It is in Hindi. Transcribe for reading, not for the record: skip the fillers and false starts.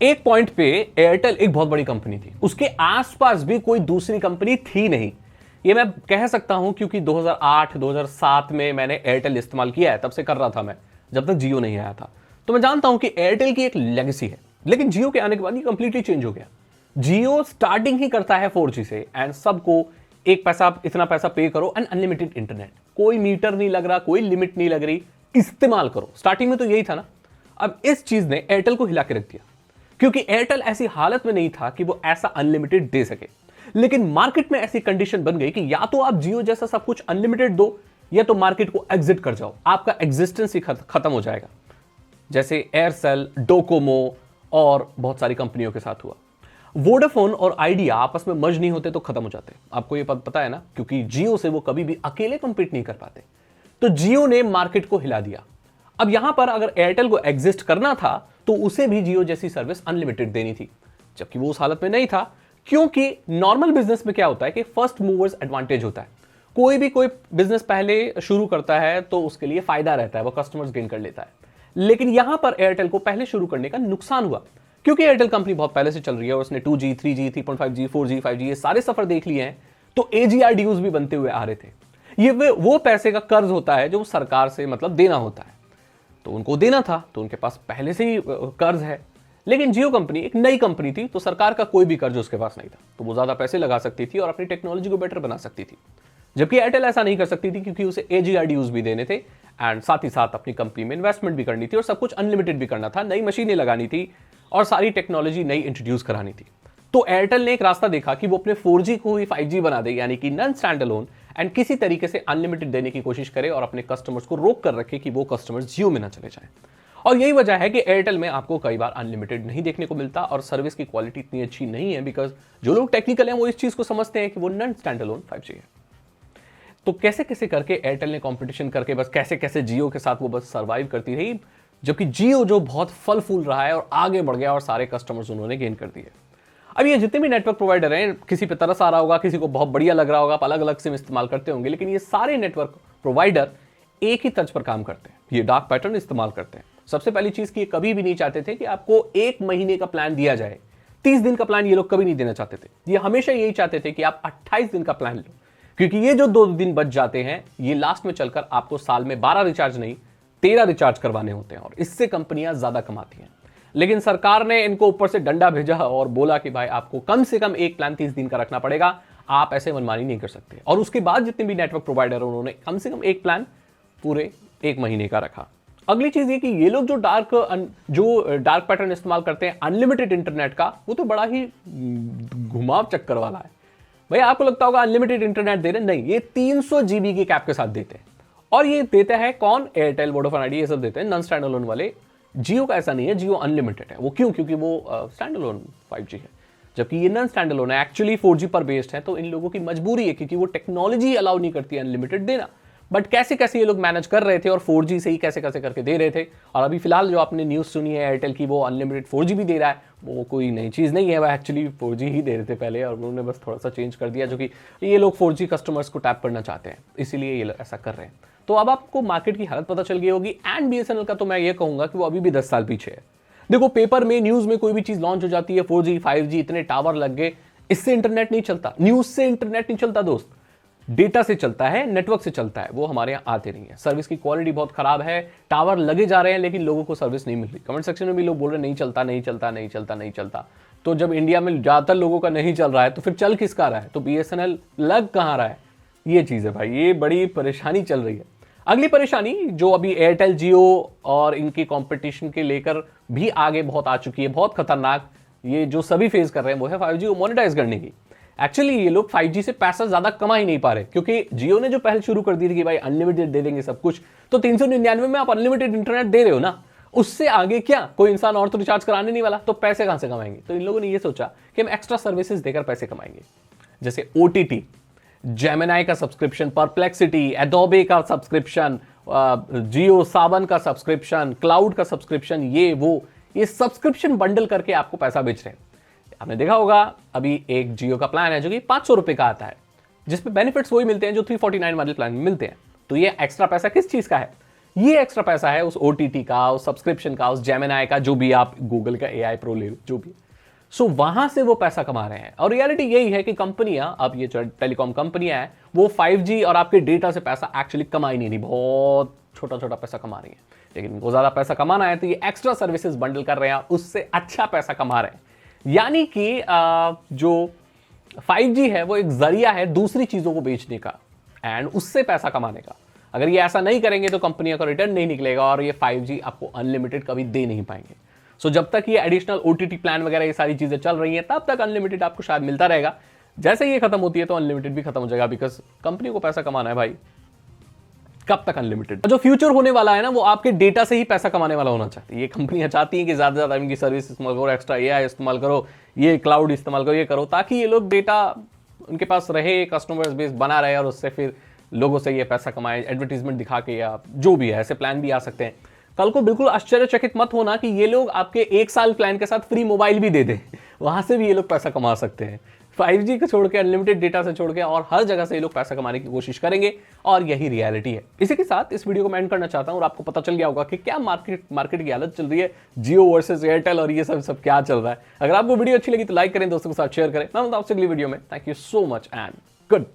एक पॉइंट पे एयरटेल एक बहुत बड़ी कंपनी थी, उसके आसपास भी कोई दूसरी कंपनी थी नहीं। ये मैं कह सकता हूं क्योंकि 2008-2007 में मैंने एयरटेल इस्तेमाल किया है, तब से कर रहा था मैं, जब तक जियो नहीं आया था। तो मैं जानता हूं कि एयरटेल की एक लेगेसी है, लेकिन जियो के आने के बाद ये कंप्लीटली चेंज हो गया। जियो स्टार्टिंग ही करता है 4G से, एंड सबको एक पैसा, इतना पैसा पे करो एंड अनलिमिटेड इंटरनेट, कोई मीटर नहीं लग रहा, कोई लिमिट नहीं लग रही, इस्तेमाल करो। स्टार्टिंग में तो यही था ना। अब इस चीज ने एयरटेल को हिला के रख दिया, क्योंकि एयरटेल ऐसी हालत में नहीं था कि वो ऐसा अनलिमिटेड दे सके। लेकिन मार्केट में ऐसी कंडीशन बन गई कि या तो आप जियो जैसा सब कुछ अनलिमिटेड दो, या तो मार्केट को एग्जिट कर जाओ, आपका एग्जिस्टेंस ही खत्म हो जाएगा। जैसे एयरसेल, डोकोमो और बहुत सारी कंपनियों के साथ हुआ। वोडाफोन और आइडिया आपस में मर्ज नहीं होते तो खत्म हो जाते, आपको ये पता है ना, क्योंकि जियो से वो कभी भी अकेले कंपीट नहीं कर पाते। तो जियो ने मार्केट को हिला दिया। अब यहां पर अगर एयरटेल को एग्जिस्ट करना था तो उसे भी जियो जैसी सर्विस अनलिमिटेड देनी थी, जबकि वो उस हालत में नहीं था। क्योंकि नॉर्मल बिजनेस में क्या होता है कि फर्स्ट मूवर्स एडवांटेज होता है। कोई बिजनेस पहले शुरू करता है तो उसके लिए फायदा रहता है, वो कस्टमर्स गेन कर लेता है। लेकिन यहां पर एयरटेल को पहले शुरू करने का नुकसान हुआ, क्योंकि एयरटेल कंपनी बहुत पहले से चल रही है और उसने 2G, 3G, 3.5G, 4G, 5G ये सारे सफर देख लिए हैं। तो AGR ड्यूज भी बनते हुए आ रहे थे। ये वो पैसे का कर्ज होता है जो सरकार से मतलब देना होता है, तो उनको देना था, तो उनके पास पहले से ही कर्ज है। लेकिन जियो कंपनी एक नई कंपनी थी, तो सरकार का कोई भी कर्ज उसके पास नहीं था, तो वो ज्यादा पैसे लगा सकती थी और अपनी टेक्नोलॉजी को बेटर बना सकती थी। जबकि एयरटेल ऐसा नहीं कर सकती थी, क्योंकि उसे AGR ड्यूज भी देने थे एंड साथ ही साथ अपनी कंपनी में इन्वेस्टमेंट भी करनी थी और सब कुछ अनलिमिटेड भी करना था, नई मशीनें लगानी थी और सारी टेक्नोलॉजी नई इंट्रोड्यूस करानी थी। तो एयरटेल ने एक रास्ता देखा कि वो अपने 4G को ही 5G बना दे, यानी कि नॉन स्टैंड अलोन, एंड किसी तरीके से अनलिमिटेड देने की कोशिश करे और अपने कस्टमर्स को रोक कर रखे कि वो कस्टमर्स जियो में ना चले जाएं। और यही वजह है कि एयरटेल में आपको कई बार अनलिमिटेड नहीं देखने को मिलता और सर्विस की क्वालिटी इतनी अच्छी नहीं है, बिकॉज जो लोग टेक्निकल हैं वो इस चीज को समझते हैं कि वो नॉन स्टैंड अलोन 5G है। तो कैसे कैसे करके एयरटेल ने कंपटीशन करके बस कैसे कैसे जियो के साथ वो बस सर्वाइव करती रही, जबकि जियो जो बहुत फल फूल रहा है और आगे बढ़ गया और सारे कस्टमर्स उन्होंने गेन कर दिए। अब ये जितने भी नेटवर्क प्रोवाइडर हैं, किसी पे तरस आ रहा होगा, किसी को बहुत बढ़िया लग रहा होगा, आप अलग अलग सिम इस्तेमाल करते होंगे, लेकिन ये सारे नेटवर्क प्रोवाइडर एक ही तर्ज पर काम करते हैं, ये डार्क पैटर्न इस्तेमाल करते हैं। सबसे पहली चीज कि कभी भी नहीं चाहते थे कि आपको 1 महीने का प्लान दिया जाए, 30 दिन का प्लान ये लोग कभी नहीं देना चाहते थे। ये हमेशा यही चाहते थे कि आप 28 दिन का प्लान लो, क्योंकि ये जो 2 दिन बच जाते हैं ये लास्ट में चलकर आपको साल में 12 रिचार्ज नहीं 13 रिचार्ज करवाने होते हैं, और इससे कंपनियां ज्यादा कमाती हैं। लेकिन सरकार ने इनको ऊपर से डंडा भेजा और बोला कि भाई आपको कम से कम एक प्लान 30 दिन का रखना पड़ेगा, आप ऐसे मनमानी नहीं कर सकते। और उसके बाद जितने भी नेटवर्क प्रोवाइडर उन्होंने कम से कम एक प्लान पूरे 1 महीने का रखा। अगली चीज ये कि ये लोग जो डार्क पैटर्न इस्तेमाल करते हैं अनलिमिटेड इंटरनेट का, वो तो बड़ा ही घुमाव चक्कर वाला है। भाई आपको लगता होगा अनलिमिटेड इंटरनेट दे रहे, नहीं, ये 300 GB की कैप के साथ देते हैं। और ये देता है कौन? एयरटेल, वोडाफोन, आइडिया, ये सब देते हैं नॉन स्टैंड अलोन वाले। जियो का ऐसा नहीं है, जियो अनलिमिटेड है। वो क्यों? क्योंकि वो स्टैंड अलोन 5G है, जबकि ये नॉन स्टैंड अलोन है, एक्चुअली 4G पर बेस्ड है। तो इन लोगों की मजबूरी है, क्योंकि वो टेक्नोलॉजी अलाउ नहीं करती है अनलिमिटेड देना। बट कैसे कैसे ये लोग मैनेज कर रहे थे और 4G से ही कैसे कैसे करके दे रहे थे। और अभी फिलहाल जो आपने न्यूज़ सुनी है एयरटेल की, वो अनलिमिटेड 4G भी दे रहा है, वो कोई नई चीज़ नहीं है, वो एक्चुअली 4G ही दे रहे थे पहले, और उन्होंने बस थोड़ा सा चेंज कर दिया, जो कि ये लोग 4G कस्टमर्स को टैप करना चाहते हैं, इसीलिए ये लोग ऐसा कर रहे हैं। तो अब आपको मार्केट की हालत पता चल गई होगी। एंड BSNL का तो मैं ये कहूँगा कि वो अभी भी 10 साल पीछे है। देखो, पेपर में, न्यूज़ में कोई भी चीज़ लॉन्च हो जाती है, 4G 5G इतने टावर लग गए, इससे इंटरनेट नहीं चलता, न्यूज़ से इंटरनेट नहीं चलता दोस्त, डेटा से चलता है, नेटवर्क से चलता है, वो हमारे यहाँ आते नहीं है। सर्विस की क्वालिटी बहुत खराब है, टावर लगे जा रहे हैं लेकिन लोगों को सर्विस नहीं मिल रही। कमेंट सेक्शन में भी लोग बोल रहे हैं नहीं चलता नहीं चलता नहीं चलता नहीं चलता। तो जब इंडिया में ज़्यादातर लोगों का नहीं चल रहा है तो फिर चल किसका रहा है? तो BSNL लग कहाँ रहा है? ये चीज़ है भाई, ये बड़ी परेशानी चल रही है। अगली परेशानी जो अभी एयरटेल, जियो और इनकी कंपटीशन के लेकर भी आगे बहुत आ चुकी है, बहुत खतरनाक, ये जो सभी फेस कर रहे हैं, वो है 5G को मोनेटाइज करने की। एक्चुअली ये लोग 5G से पैसा ज्यादा कमा ही नहीं पा रहे, क्योंकि जियो ने जो पहल शुरू कर दी थी कि भाई अनलिमिटेड दे देंगे सब कुछ, तो 399 में आप अनलिमिटेड इंटरनेट दे रहे हो ना, उससे आगे क्या कोई इंसान और तो रिचार्ज कराने नहीं वाला, तो पैसे कहां से कमाएंगे? तो इन लोगों ने ये सोचा कि हम एक्स्ट्रा सर्विसेज देकर पैसे कमाएंगे, जैसे OTT, जेमिनाई का सब्सक्रिप्शन, परप्लेक्सिटी, एडोबे का सब्सक्रिप्शन, जियो सावन का सब्सक्रिप्शन, क्लाउड का सब्सक्रिप्शन, ये सब्सक्रिप्शन बंडल करके आपको पैसा बेच रहे हैं। आपने देखा होगा अभी एक जियो का प्लान है जो कि 500 रुपए का आता है, जिसमें बेनिफिट्स वही मिलते हैं जो 349 वाले प्लान में मिलते हैं। तो ये एक्स्ट्रा पैसा किस चीज का है? ये एक्स्ट्रा पैसा है उस OTT का, उस सब्सक्रिप्शन का, उस जेमिनाई का, जो भी आप गूगल का AI प्रो ले लो, जो भी। सो वहां से वो पैसा कमा रहे हैं। और रियलिटी यही है कि कंपनियां, अब ये जो टेलीकॉम कंपनियां हैं, वो 5G और आपके डेटा से पैसा एक्चुअली कमा ही नहीं रही, बहुत छोटा छोटा पैसा कमा रही है। लेकिन वो ज्यादा पैसा कमाना है तो ये एक्स्ट्रा सर्विसेज बंडल कर रहे हैं, उससे अच्छा पैसा कमा रहे हैं। यानी कि जो 5G है वो एक जरिया है दूसरी चीजों को बेचने का एंड उससे पैसा कमाने का। अगर ये ऐसा नहीं करेंगे तो कंपनियों का रिटर्न नहीं निकलेगा और ये 5G आपको अनलिमिटेड कभी दे नहीं पाएंगे। सो जब तक ये एडिशनल OTT प्लान वगैरह ये सारी चीजें चल रही हैं तब तक अनलिमिटेड आपको शायद मिलता रहेगा। जैसे ये खत्म होती है तो अनलिमिटेड भी खत्म हो जाएगा, बिकॉज कंपनी को पैसा कमाना है भाई, कब तक अनलिमिटेड। जो फ्यूचर होने वाला है ना वो आपके डेटा से ही पैसा कमाने वाला होना चाहती है। ये कंपनियां चाहती हैं कि ज्यादा से ज्यादा इनकी सर्विस इस्तेमाल करो, एक्स्ट्रा AI इस्तेमाल करो, ये क्लाउड इस्तेमाल करो, ये करो, ताकि ये लोग डेटा उनके पास रहे, कस्टमर्स बेस बना रहे और उससे फिर लोगों से ये पैसा कमाए, एडवर्टीजमेंट दिखा के या जो भी है। ऐसे प्लान भी आ सकते हैं। कल को बिल्कुल आश्चर्यचकित मत होना कि ये लोग आपके 1 साल प्लान के साथ फ्री मोबाइल भी दे दें, वहां से भी ये लोग पैसा कमा सकते हैं। 5G को छोड़ के, अनलिमिटेड डेटा से छोड़ के और हर जगह से ये लोग पैसा कमाने की कोशिश करेंगे और यही रियलिटी है। इसी के साथ इस वीडियो को मैं एंड करना चाहता हूं और आपको पता चल गया होगा कि क्या मार्केट की हालत चल रही है, जियो वर्सेस एयरटेल और ये सब क्या चल रहा है। अगर आपको वीडियो अच्छी लगी तो लाइक करें, दोस्तों के साथ शेयर करें। मैं आपसे अगली वीडियो में। Thank you so much and good